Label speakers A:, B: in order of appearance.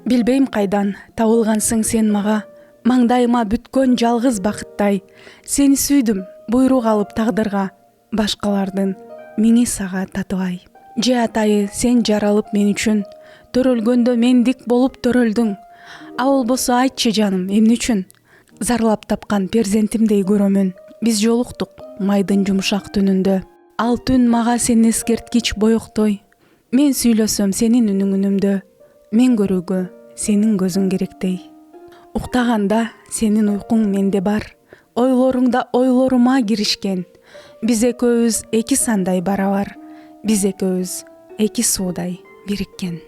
A: Билбейм кайдан табылгансың сен мага, маңдайыма бүткөн жалгыз бакыттай. Сени сүйдүм буйрук алып тагдырга, башкалардын мени сага татыбай. Же атайы сен жаралып мен үчүн, төрөлгөндө мен дик болуп төрөлдүң. А болбосо айтчы жаным эмне үчүн, зарлап тапкан перзентимдей көрөмүн. Биз жолуктук майдын жумшак түнүндө, ал түн мага сен эскерткич боектой. Мен сүйлөсөм сенин үнүң үнүмдө, мен көрүүгө сенин көзүң керектей. Уктаганда сенин уйкуң менде бар, ойлоруңда ойлорума киришкен. Биз экөөбүз эки сандай барабар, биз экөөбүз эки суудай бириккен.